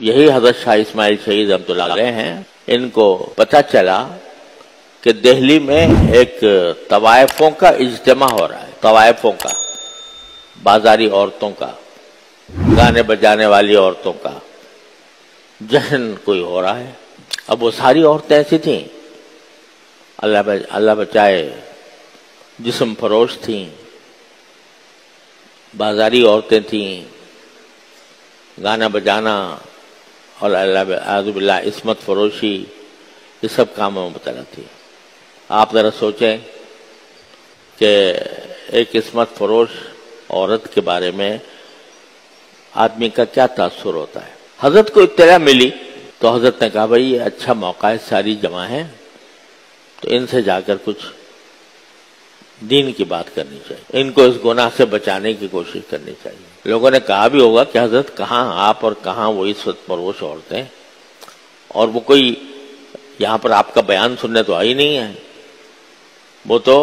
یہی حضرت شاہ اسماعیل شہید رحمۃ اللہ علیہ ہیں، ان کو پتہ چلا کہ دہلی میں ایک طوائفوں کا اجتماع ہو رہا ہے، طوائفوں کا، بازاری عورتوں کا، گانے بجانے والی عورتوں کا جشن کوئی ہو رہا ہے۔ اب وہ ساری عورتیں ایسی تھیں، اللہ بچائے، جسم فروش تھیں، بازاری عورتیں تھیں، گانا بجانا اور اعوذ باللہ عصمت فروشی، یہ سب کاموں میں مبتلا تھی۔ آپ ذرا سوچیں کہ ایک عصمت فروش عورت کے بارے میں آدمی کا کیا تاثر ہوتا ہے۔ حضرت کو اطلاع ملی تو حضرت نے کہا بھائی یہ اچھا موقع ہے، ساری جمع ہیں، تو ان سے جا کر کچھ دین کی بات کرنی چاہیے، ان کو اس گناہ سے بچانے کی کوشش کرنی چاہیے۔ لوگوں نے کہا بھی ہوگا کہ حضرت کہاں آپ اور کہاں وہ عصمت فروش عورتیں، اور وہ کوئی یہاں پر آپ کا بیان سننے تو آئی نہیں ہے، وہ تو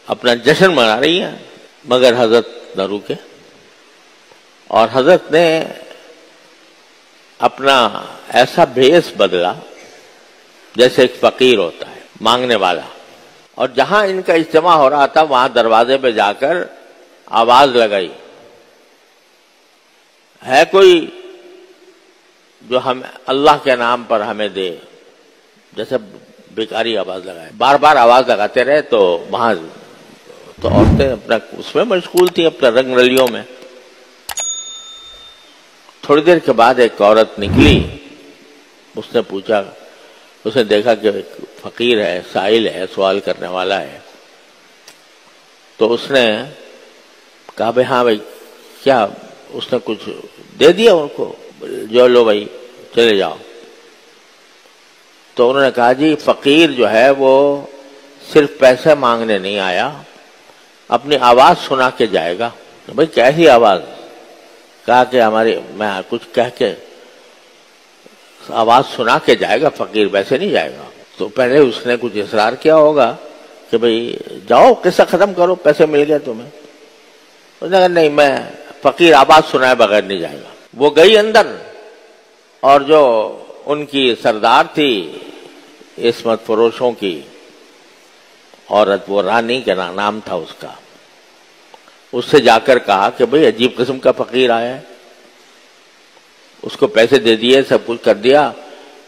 اپنا جشن منا رہی ہیں۔ مگر حضرت نہ رکے، اور حضرت نے اپنا ایسا بھیس بدلا جیسے ایک فقیر ہوتا ہے، مانگنے والا، اور جہاں ان کا اجتماع ہو رہا تھا وہاں دروازے پہ جا کر آواز لگائی، ہے کوئی جو ہم اللہ کے نام پر ہمیں دے، جیسے بیکاری آواز لگائے، بار بار آواز لگاتے رہے۔ تو وہاں تو عورتیں اپنا اس میں مشغول تھیں، اپنا رنگ رلیوں میں۔ تھوڑی دیر کے بعد ایک عورت نکلی، اس نے پوچھا، اس نے دیکھا کہ ایک فقیر ہے، سائل ہے، سوال کرنے والا ہے، تو اس نے کہا بھائی ہاں بھائی کیا، اس نے کچھ دے دیا ان کو، جو لو بھائی چلے جاؤ۔ تو انہوں نے کہا جی فقیر جو ہے وہ صرف پیسے مانگنے نہیں آیا، اپنی آواز سنا کے جائے گا۔ بھائی کیسی آواز؟ کہا کہ ہماری، میں کچھ کہہ کے آواز سنا کے جائے گا، فقیر ویسے نہیں جائے گا۔ تو پہلے اس نے کچھ اصرار کیا ہوگا کہ بھئی جاؤ قصہ ختم کرو، پیسے مل گئے تمہیں۔ اس نے کہا نہیں، میں فقیر آواز سنائے بغیر نہیں جائے گا۔ وہ گئی اندر، اور جو ان کی سردار تھی عصمت فروشوں کی عورت، وہ رانی کے نام تھا اس کا، اس سے جا کر کہا کہ بھئی عجیب قسم کا فقیر آیا ہے، اس کو پیسے دے دیے، سب کچھ کر دیا،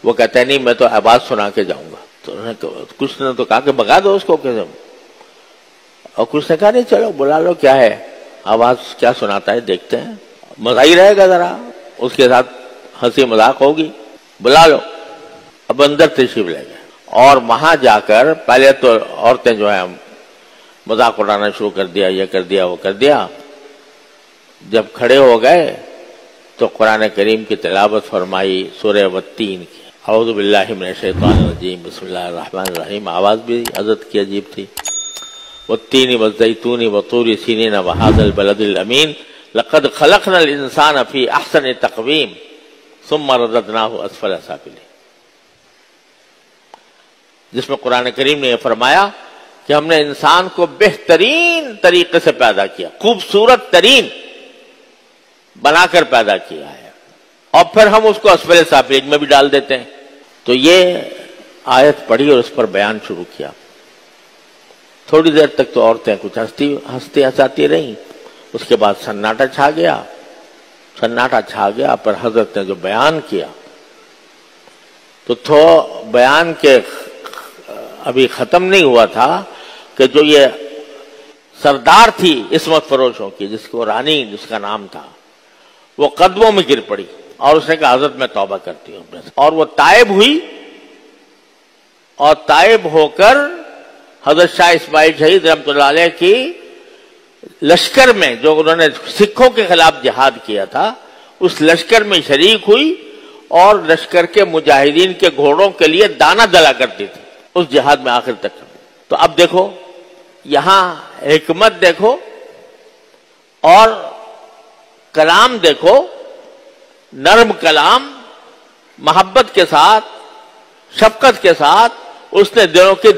وہ کہتا ہے نہیں میں تو آواز سنا کے جاؤں گا۔ تو انہوں نے کچھ نے تو کہا کہ بگا دو اس کو قسم، اور کچھ نے کہا نہیں چلو بلا لو، کیا ہے آواز کیا سناتا ہے دیکھتے ہیں، مزہ ہی رہے گا، ذرا اس کے ساتھ ہنسی مذاق ہوگی، بلا لو۔ اب اندر تشریف لے گئے، اور وہاں جا کر پہلے تو عورتیں جو ہیں مذاق اڑانا شروع کر دیا، یہ کر دیا وہ کر دیا۔ جب کھڑے ہو گئے تو قرآن کریم کی تلاوت فرمائی، سورہ والتین کی، اعوذ باللہ من الشیطان الرجیم، بسم اللہ الرحمن الرحیم۔ آواز بھی حضرت کی عجیب تھی، والتین والزیتون وطور سینین وہذا البلد الامین لقد خلقنا الانسان فی احسن تقویم ثم رددناہ اسفل سافلین، جس میں قرآن کریم نے یہ فرمایا کہ ہم نے انسان کو بہترین طریقے سے پیدا کیا، خوبصورت ترین بنا کر پیدا کیا ہے، اور پھر ہم اس کو اسفل سافلین میں بھی ڈال دیتے ہیں۔ تو یہ آیت پڑھی اور اس پر بیان شروع کیا۔ تھوڑی دیر تک تو عورتیں کچھ ہنستی ہنساتی رہیں، اس کے بعد سناٹا چھا گیا، پر حضرت نے جو بیان کیا تو بیان کے ابھی ختم نہیں ہوا تھا کہ جو یہ سردار تھی عصمت فروشوں کی، جس کو رانی جس کا نام تھا، وہ قدموں میں گر پڑی، اور اس نے کہا حضرت میں توبہ کرتی ہوں اپنے سے، اور وہ تائب ہوئی، اور تائب ہو کر حضرت شاہ اسماعیل شہید رحمۃ اللہ علیہ کی لشکر میں، جو انہوں نے سکھوں کے خلاف جہاد کیا تھا، اس لشکر میں شریک ہوئی، اور لشکر کے مجاہدین کے گھوڑوں کے لیے دانہ دلا کرتی تھی اس جہاد میں آخر تک۔ تو اب دیکھو یہاں حکمت دیکھو، اور کلام دیکھو، نرم کلام، محبت کے ساتھ، شفقت کے ساتھ اس نے دلوں کے